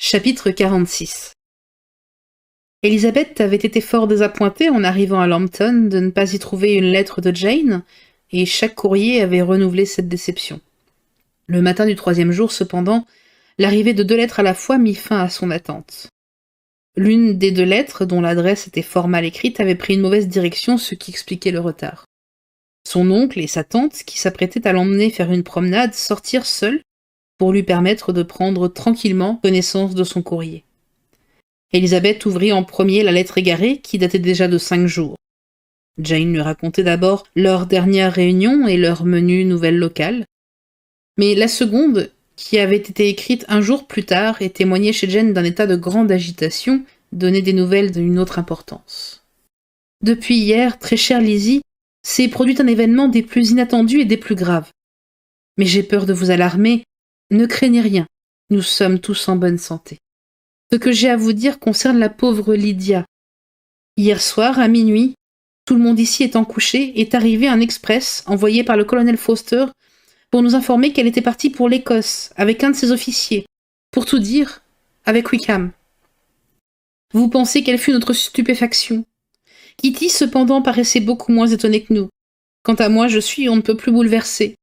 Chapitre 46. Elizabeth avait été fort désappointée en arrivant à Lambton de ne pas y trouver une lettre de Jane, et chaque courrier avait renouvelé cette déception. Le matin du 3e jour, cependant, l'arrivée de 2 lettres à la fois mit fin à son attente. L'une des 2 lettres, dont l'adresse était fort mal écrite, avait pris une mauvaise direction, ce qui expliquait le retard. Son oncle et sa tante, qui s'apprêtaient à l'emmener faire une promenade, sortirent seuls pour lui permettre de prendre tranquillement connaissance de son courrier. Elizabeth ouvrit en premier la lettre égarée, qui datait déjà de 5 jours. Jane lui racontait d'abord leur dernière réunion et leur menue nouvelle locale. Mais la seconde, qui avait été écrite un jour plus tard et témoignait chez Jane d'un état de grande agitation, donnait des nouvelles d'une autre importance. Depuis hier, très chère Lizzie, s'est produit un événement des plus inattendus et des plus graves. Mais j'ai peur de vous alarmer. Ne craignez rien, nous sommes tous en bonne santé. Ce que j'ai à vous dire concerne la pauvre Lydia. Hier soir, à minuit, tout le monde ici étant couché, est arrivé un express envoyé par le colonel Foster pour nous informer qu'elle était partie pour l'Écosse, avec un de ses officiers. Pour tout dire, avec Wickham. Vous pensez quelle fut notre stupéfaction. Kitty, cependant, paraissait beaucoup moins étonnée que nous. Quant à moi, je suis on ne peut plus bouleversée.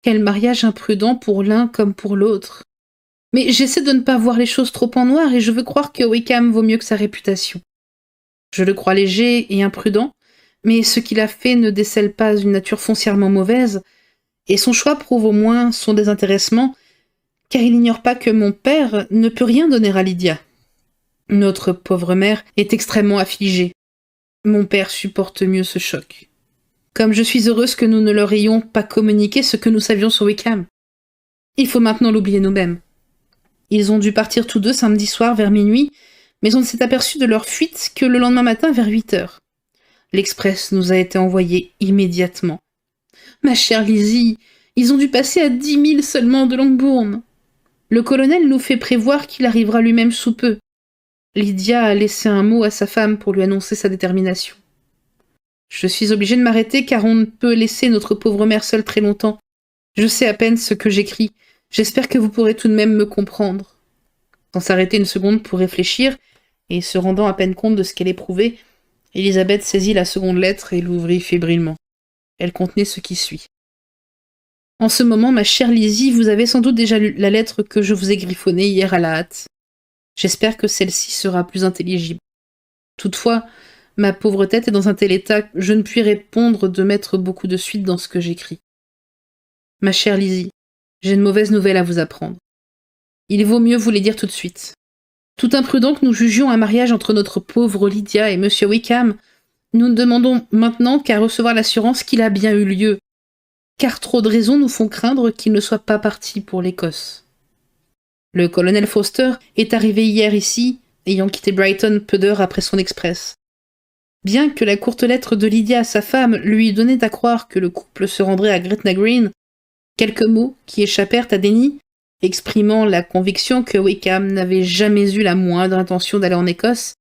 Quel mariage imprudent pour l'un comme pour l'autre. Mais j'essaie de ne pas voir les choses trop en noir et je veux croire que Wickham vaut mieux que sa réputation. Je le crois léger et imprudent, mais ce qu'il a fait ne décèle pas une nature foncièrement mauvaise, et son choix prouve au moins son désintéressement, car il n'ignore pas que mon père ne peut rien donner à Lydia. Notre pauvre mère est extrêmement affligée. Mon père supporte mieux ce choc. Comme je suis heureuse que nous ne leur ayons pas communiqué ce que nous savions sur Wickham. Il faut maintenant l'oublier nous-mêmes. Ils ont dû partir tous deux samedi soir vers minuit, mais on ne s'est aperçu de leur fuite que le lendemain matin vers 8 heures. L'express nous a été envoyé immédiatement. Ma chère Lizzie, ils ont dû passer à 10 000 seulement de Longbourn. Le colonel nous fait prévoir qu'il arrivera lui-même sous peu. Lydia a laissé un mot à sa femme pour lui annoncer sa détermination. Je suis obligée de m'arrêter car on ne peut laisser notre pauvre mère seule très longtemps. Je sais à peine ce que j'écris. J'espère que vous pourrez tout de même me comprendre. Sans s'arrêter une seconde pour réfléchir, et se rendant à peine compte de ce qu'elle éprouvait, Elizabeth saisit la seconde lettre et l'ouvrit fébrilement. Elle contenait ce qui suit. En ce moment, ma chère Lizzie, vous avez sans doute déjà lu la lettre que je vous ai griffonnée hier à la hâte. J'espère que celle-ci sera plus intelligible. Toutefois, ma pauvre tête est dans un tel état que je ne puis répondre de mettre beaucoup de suite dans ce que j'écris. Ma chère Lizzie, j'ai une mauvaise nouvelle à vous apprendre. Il vaut mieux vous les dire tout de suite. Tout imprudent que nous jugions un mariage entre notre pauvre Lydia et M. Wickham, nous ne demandons maintenant qu'à recevoir l'assurance qu'il a bien eu lieu, car trop de raisons nous font craindre qu'il ne soit pas parti pour l'Écosse. Le colonel Foster est arrivé hier ici, ayant quitté Brighton peu d'heures après son express. Bien que la courte lettre de Lydia à sa femme lui donnait à croire que le couple se rendrait à Gretna Green, quelques mots qui échappèrent à Denny, exprimant la conviction que Wickham n'avait jamais eu la moindre intention d'aller en Écosse,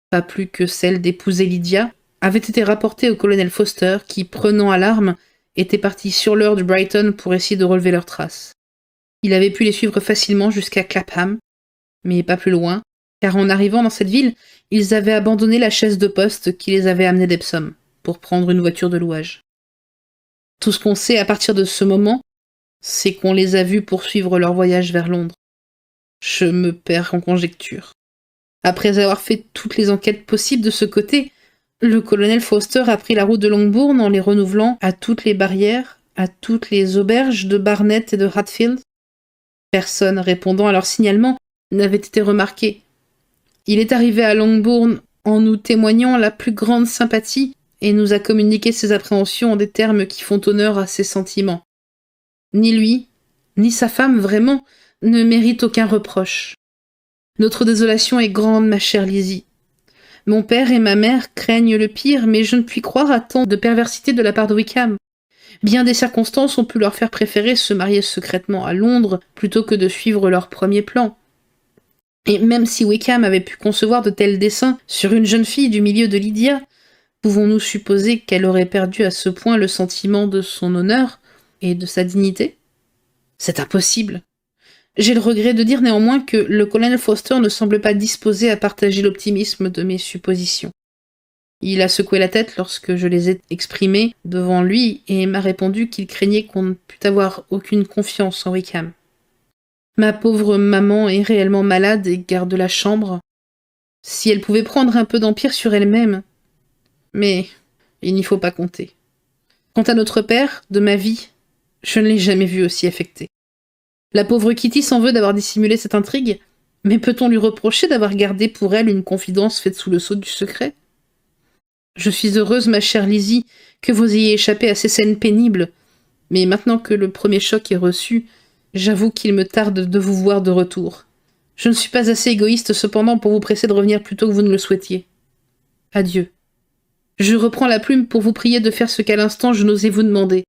pas plus que celle d'épouser Lydia, avaient été rapportés au colonel Foster qui, prenant alarme, était parti sur l'heure de Brighton pour essayer de relever leurs traces. Il avait pu les suivre facilement jusqu'à Clapham, mais pas plus loin, car en arrivant dans cette ville, ils avaient abandonné la chaise de poste qui les avait amenés d'Epsom, pour prendre une voiture de louage. Tout ce qu'on sait à partir de ce moment, c'est qu'on les a vus poursuivre leur voyage vers Londres. Je me perds en conjectures. Après avoir fait toutes les enquêtes possibles de ce côté, le colonel Foster a pris la route de Longbourn en les renouvelant à toutes les barrières, à toutes les auberges de Barnet et de Hatfield. Personne répondant à leur signalement n'avait été remarqué. Il est arrivé à Longbourn en nous témoignant la plus grande sympathie et nous a communiqué ses appréhensions en des termes qui font honneur à ses sentiments. Ni lui, ni sa femme, vraiment, ne méritent aucun reproche. Notre désolation est grande, ma chère Lizzie. Mon père et ma mère craignent le pire, mais je ne puis croire à tant de perversité de la part de Wickham. Bien des circonstances ont pu leur faire préférer se marier secrètement à Londres plutôt que de suivre leur premier plan. Et même si Wickham avait pu concevoir de tels desseins sur une jeune fille du milieu de Lydia, pouvons-nous supposer qu'elle aurait perdu à ce point le sentiment de son honneur et de sa dignité? C'est impossible. J'ai le regret de dire néanmoins que le colonel Foster ne semble pas disposé à partager l'optimisme de mes suppositions. Il a secoué la tête lorsque je les ai exprimées devant lui et m'a répondu qu'il craignait qu'on ne pût avoir aucune confiance en Wickham. Ma pauvre maman est réellement malade et garde la chambre. Si elle pouvait prendre un peu d'empire sur elle-même. Mais il n'y faut pas compter. Quant à notre père, de ma vie, je ne l'ai jamais vu aussi affecté. La pauvre Kitty s'en veut d'avoir dissimulé cette intrigue, mais peut-on lui reprocher d'avoir gardé pour elle une confidence faite sous le sceau du secret? Je suis heureuse, ma chère Lizzie, que vous ayez échappé à ces scènes pénibles, mais maintenant que le premier choc est reçu, j'avoue qu'il me tarde de vous voir de retour. Je ne suis pas assez égoïste cependant pour vous presser de revenir plus tôt que vous ne le souhaitiez. Adieu. Je reprends la plume pour vous prier de faire ce qu'à l'instant je n'osais vous demander.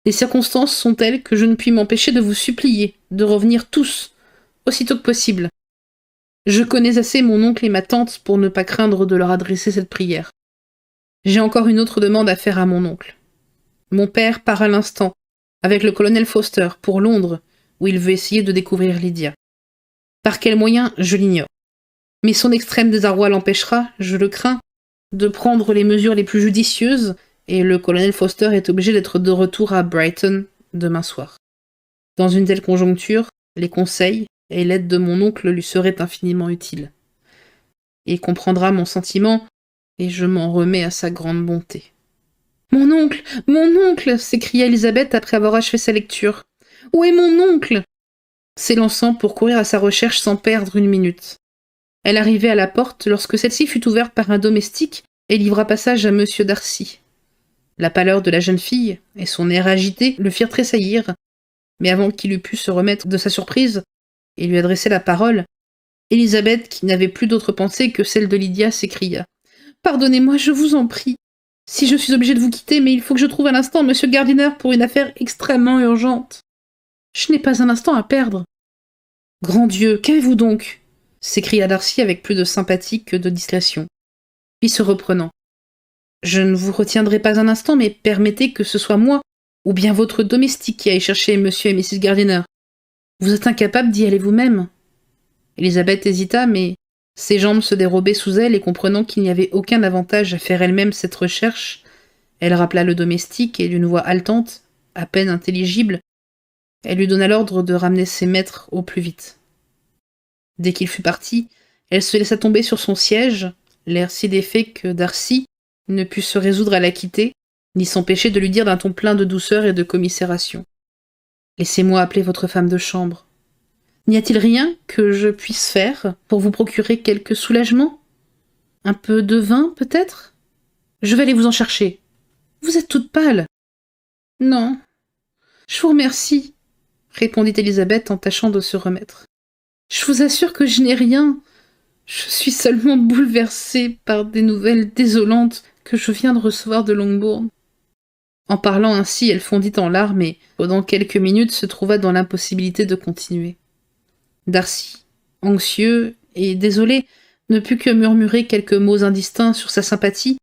Les circonstances sont telles que je ne puis m'empêcher de vous supplier de revenir tous, aussitôt que possible. Je connais assez mon oncle et ma tante pour ne pas craindre de leur adresser cette prière. J'ai encore une autre demande à faire à mon oncle. Mon père part à l'instant, avec le colonel Foster, pour Londres, où il veut essayer de découvrir Lydia. Par quels moyens, je l'ignore. Mais son extrême désarroi l'empêchera, je le crains, de prendre les mesures les plus judicieuses, et le colonel Foster est obligé d'être de retour à Brighton demain soir. Dans une telle conjoncture, les conseils et l'aide de mon oncle lui seraient infiniment utiles. Il comprendra mon sentiment, et je m'en remets à sa grande bonté. « Mon oncle! Mon oncle !» s'écria Elisabeth après avoir achevé sa lecture. « Où est mon oncle ?» s'élançant pour courir à sa recherche sans perdre une minute. Elle arrivait à la porte lorsque celle-ci fut ouverte par un domestique et livra passage à M. Darcy. La pâleur de la jeune fille et son air agité le firent tressaillir, mais avant qu'il eût pu se remettre de sa surprise et lui adresser la parole, Elisabeth, qui n'avait plus d'autre pensée que celle de Lydia, s'écria « Pardonnez-moi, je vous en prie. Si je suis obligée de vous quitter, mais il faut que je trouve à l'instant M. Gardiner pour une affaire extrêmement urgente. Je n'ai pas un instant à perdre. » « Grand Dieu, qu'avez-vous donc ?» s'écria Darcy avec plus de sympathie que de discrétion. Puis se reprenant. « Je ne vous retiendrai pas un instant, mais permettez que ce soit moi, ou bien votre domestique qui aille chercher M. et Mrs. Gardiner. Vous êtes incapable d'y aller vous-même. » Elisabeth hésita, mais ses jambes se dérobaient sous elle, et comprenant qu'il n'y avait aucun avantage à faire elle-même cette recherche, elle rappela le domestique, et d'une voix haletante, à peine intelligible, elle lui donna l'ordre de ramener ses maîtres au plus vite. Dès qu'il fut parti, elle se laissa tomber sur son siège, l'air si défait que Darcy ne put se résoudre à la quitter, ni s'empêcher de lui dire d'un ton plein de douceur et de commisération. « Laissez-moi appeler votre femme de chambre. N'y a-t-il rien que je puisse faire pour vous procurer quelque soulagement? Un peu de vin, peut-être? Je vais aller vous en chercher. Vous êtes toute pâle. »« Non, je vous remercie, » répondit Elisabeth en tâchant de se remettre. « Je vous assure que je n'ai rien. Je suis seulement bouleversée par des nouvelles désolantes que je viens de recevoir de Longbourn. » En parlant ainsi, elle fondit en larmes et, pendant quelques minutes, se trouva dans l'impossibilité de continuer. Darcy, anxieux et désolé, ne put que murmurer quelques mots indistincts sur sa sympathie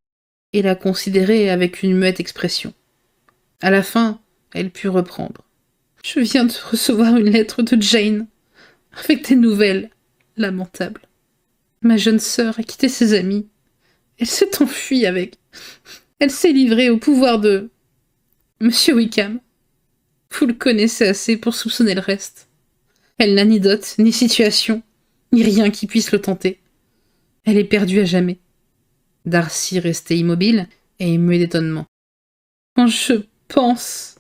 et la considérer avec une muette expression. À la fin, elle put reprendre. « Je viens de recevoir une lettre de Jane, avec des nouvelles lamentables. Ma jeune sœur a quitté ses amis. Elle s'est enfuie avec... Elle s'est livrée au pouvoir de... Monsieur Wickham. Vous le connaissez assez pour soupçonner le reste. Elle n'a ni dot, ni situation, ni rien qui puisse le tenter. Elle est perdue à jamais. » Darcy restait immobile et émuée d'étonnement. « Quand je pense... »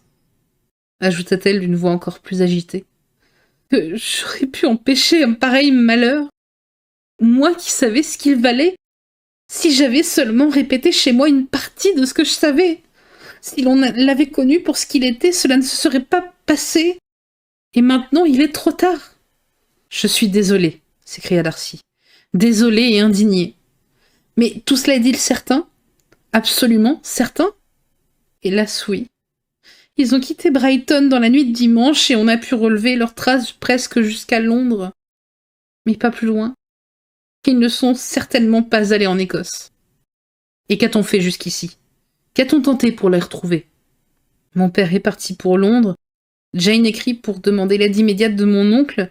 ajouta-t-elle d'une voix encore plus agitée, « que j'aurais pu empêcher un pareil malheur, moi qui savais ce qu'il valait, si j'avais seulement répété chez moi une partie de ce que je savais. Si l'on l'avait connu pour ce qu'il était, cela ne se serait pas passé. Et maintenant, il est trop tard. »« Je suis désolée, » s'écria Darcy. « Désolée et indignée. Mais tout cela est-il certain? Absolument certain? » ?»« Hélas, oui. Ils ont quitté Brighton dans la nuit de dimanche et on a pu relever leurs traces presque jusqu'à Londres. Mais pas plus loin. Ils ne sont certainement pas allés en Écosse. Et qu'a-t-on fait jusqu'ici? Qu'a-t-on tenté pour les retrouver? Mon père est parti pour Londres, Jane écrit pour demander l'aide immédiate de mon oncle.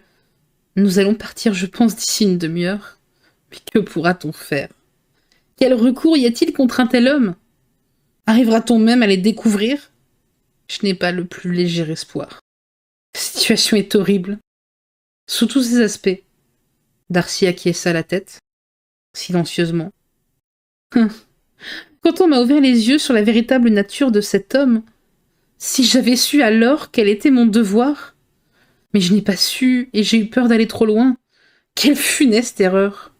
Nous allons partir, je pense, d'ici une demi-heure. Mais que pourra-t-on faire? Quel recours y a-t-il contre un tel homme? Arrivera-t-on même à les découvrir? Je n'ai pas le plus léger espoir. La situation est horrible, sous tous ses aspects. Darcy acquiesça la tête, silencieusement. Quand on m'a ouvert les yeux sur la véritable nature de cet homme, si j'avais su alors quel était mon devoir. Mais je n'ai pas su, et j'ai eu peur d'aller trop loin. Quelle funeste erreur!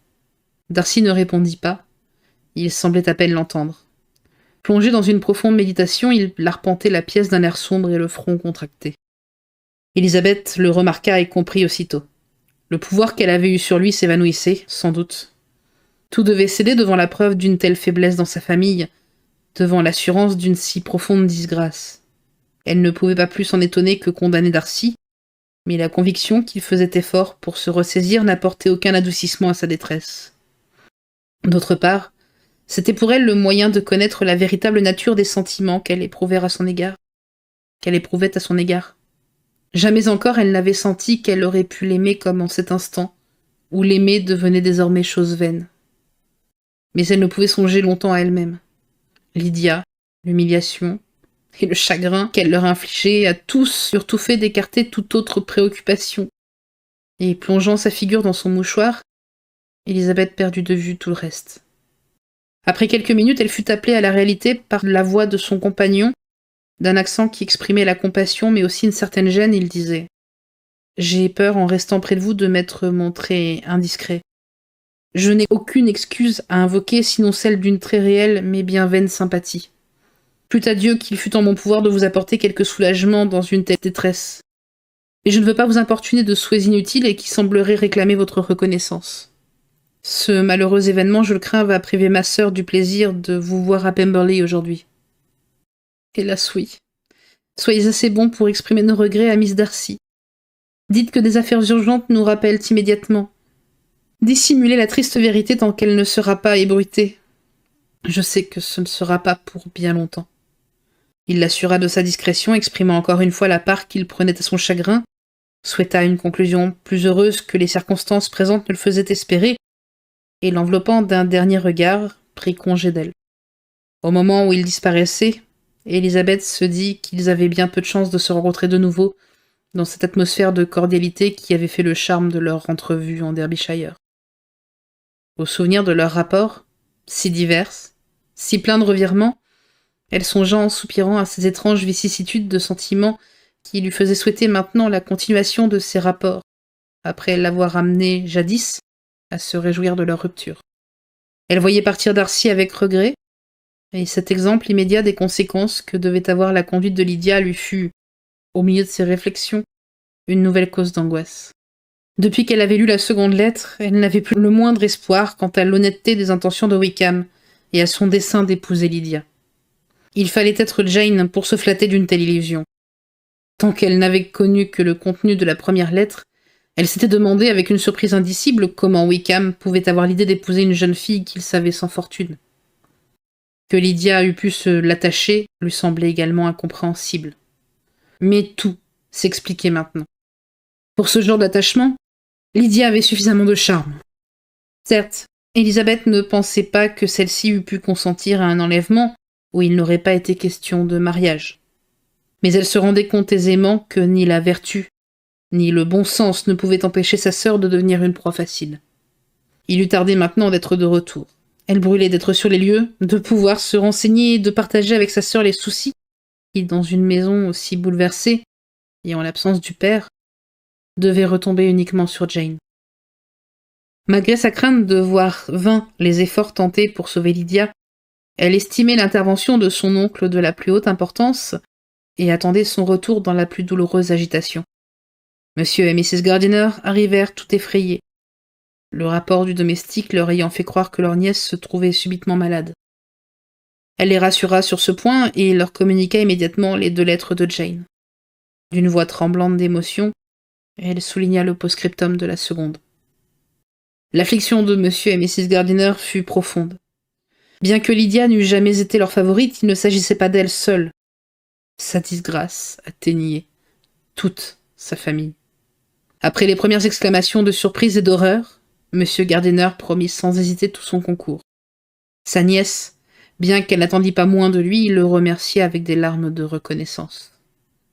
Darcy ne répondit pas. Il semblait à peine l'entendre. Plongé dans une profonde méditation, il arpentait la pièce d'un air sombre et le front contracté. Elisabeth le remarqua et comprit aussitôt. Le pouvoir qu'elle avait eu sur lui s'évanouissait, sans doute. Tout devait céder devant la preuve d'une telle faiblesse dans sa famille, devant l'assurance d'une si profonde disgrâce. Elle ne pouvait pas plus s'en étonner que condamner Darcy, mais la conviction qu'il faisait effort pour se ressaisir n'apportait aucun adoucissement à sa détresse. D'autre part, c'était pour elle le moyen de connaître la véritable nature des sentiments qu'elle éprouvait à son égard. Jamais encore elle n'avait senti qu'elle aurait pu l'aimer comme en cet instant, où l'aimer devenait désormais chose vaine. Mais elle ne pouvait songer longtemps à elle-même. Lydia, l'humiliation et le chagrin qu'elle leur infligeait à tous eurent tout fait d'écarter toute autre préoccupation. Et plongeant sa figure dans son mouchoir, Elisabeth perdit de vue tout le reste. Après quelques minutes, elle fut appelée à la réalité par la voix de son compagnon. D'un accent qui exprimait la compassion, mais aussi une certaine gêne, il disait « J'ai peur, en restant près de vous, de m'être montré indiscret. Je n'ai aucune excuse à invoquer, sinon celle d'une très réelle, mais bien vaine sympathie. Plût à Dieu qu'il fût en mon pouvoir de vous apporter quelque soulagement dans une telle détresse. Et je ne veux pas vous importuner de souhaits inutiles et qui sembleraient réclamer votre reconnaissance. Ce malheureux événement, je le crains, va priver ma sœur du plaisir de vous voir à Pemberley aujourd'hui. » Hélas oui. Soyez assez bon pour exprimer nos regrets à Miss Darcy. Dites que des affaires urgentes nous rappellent immédiatement. Dissimulez la triste vérité tant qu'elle ne sera pas ébruitée. Je sais que ce ne sera pas pour bien longtemps. Il l'assura de sa discrétion, exprimant encore une fois la part qu'il prenait à son chagrin, souhaita une conclusion plus heureuse que les circonstances présentes ne le faisaient espérer, et l'enveloppant d'un dernier regard, prit congé d'elle. Au moment où il disparaissait, Elisabeth se dit qu'ils avaient bien peu de chance de se rencontrer de nouveau dans cette atmosphère de cordialité qui avait fait le charme de leur entrevue en Derbyshire. Au souvenir de leur rapport, si divers, si plein de revirements, elle songea en soupirant à ces étranges vicissitudes de sentiments qui lui faisaient souhaiter maintenant la continuation de ces rapports, après l'avoir amené jadis à se réjouir de leur rupture. Elle voyait partir Darcy avec regret, et cet exemple immédiat des conséquences que devait avoir la conduite de Lydia lui fut, au milieu de ses réflexions, une nouvelle cause d'angoisse. Depuis qu'elle avait lu la seconde lettre, elle n'avait plus le moindre espoir quant à l'honnêteté des intentions de Wickham et à son dessein d'épouser Lydia. Il fallait être Jane pour se flatter d'une telle illusion. Tant qu'elle n'avait connu que le contenu de la première lettre, elle s'était demandé avec une surprise indicible comment Wickham pouvait avoir l'idée d'épouser une jeune fille qu'il savait sans fortune. Que Lydia eût pu se l'attacher lui semblait également incompréhensible. Mais tout s'expliquait maintenant. Pour ce genre d'attachement, Lydia avait suffisamment de charme. Certes, Elisabeth ne pensait pas que celle-ci eût pu consentir à un enlèvement où il n'aurait pas été question de mariage. Mais elle se rendait compte aisément que ni la vertu, ni le bon sens ne pouvaient empêcher sa sœur de devenir une proie facile. Il lui tardait maintenant d'être de retour. Elle brûlait d'être sur les lieux, de pouvoir se renseigner et de partager avec sa sœur les soucis qui, dans une maison aussi bouleversée, et en l'absence du père, devaient retomber uniquement sur Jane. Malgré sa crainte de voir vains les efforts tentés pour sauver Lydia, elle estimait l'intervention de son oncle de la plus haute importance et attendait son retour dans la plus douloureuse agitation. Monsieur et Mrs. Gardiner arrivèrent tout effrayés, le rapport du domestique leur ayant fait croire que leur nièce se trouvait subitement malade. Elle les rassura sur ce point et leur communiqua immédiatement les 2 lettres de Jane. D'une voix tremblante d'émotion, elle souligna le post-scriptum de la seconde. L'affliction de Monsieur et Mrs. Gardiner fut profonde. Bien que Lydia n'eût jamais été leur favorite, il ne s'agissait pas d'elle seule. Sa disgrâce atteignait toute sa famille. Après les premières exclamations de surprise et d'horreur, M. Gardiner promit sans hésiter tout son concours. Sa nièce, bien qu'elle n'attendît pas moins de lui, le remercia avec des larmes de reconnaissance.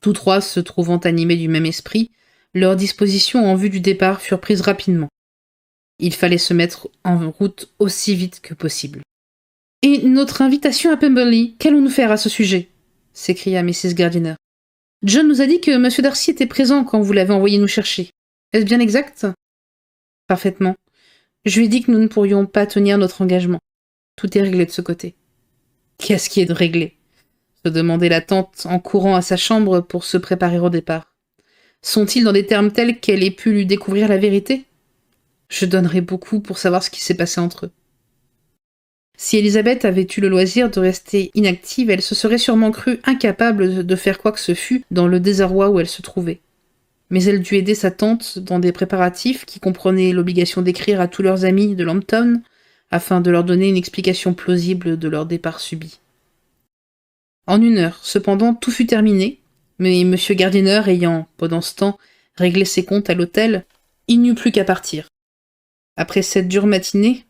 Tous trois se trouvant animés du même esprit, leurs dispositions en vue du départ furent prises rapidement. Il fallait se mettre en route aussi vite que possible. « Et notre invitation à Pemberley, qu'allons-nous faire à ce sujet » s'écria Mrs. Gardiner. « John nous a dit que M. Darcy était présent quand vous l'avez envoyé nous chercher. Est-ce bien exact ?»« Parfaitement. Je lui ai dit que nous ne pourrions pas tenir notre engagement. Tout est réglé de ce côté. »« Qu'est-ce qui est de réglé ?» se demandait la tante en courant à sa chambre pour se préparer au départ. Sont-ils dans des termes tels qu'elle ait pu lui découvrir la vérité ? Je donnerais beaucoup pour savoir ce qui s'est passé entre eux. Si Elisabeth avait eu le loisir de rester inactive, elle se serait sûrement crue incapable de faire quoi que ce fût dans le désarroi où elle se trouvait. Mais elle dut aider sa tante dans des préparatifs qui comprenaient l'obligation d'écrire à tous leurs amis de Lambton afin de leur donner une explication plausible de leur départ subit. En 1 heure, cependant, tout fut terminé, mais M. Gardiner ayant, pendant ce temps, réglé ses comptes à l'hôtel, il n'eut plus qu'à partir. Après cette dure matinée,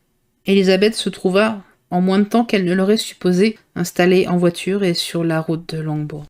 Elisabeth se trouva, en moins de temps qu'elle ne l'aurait supposé, installée en voiture et sur la route de Longbourn.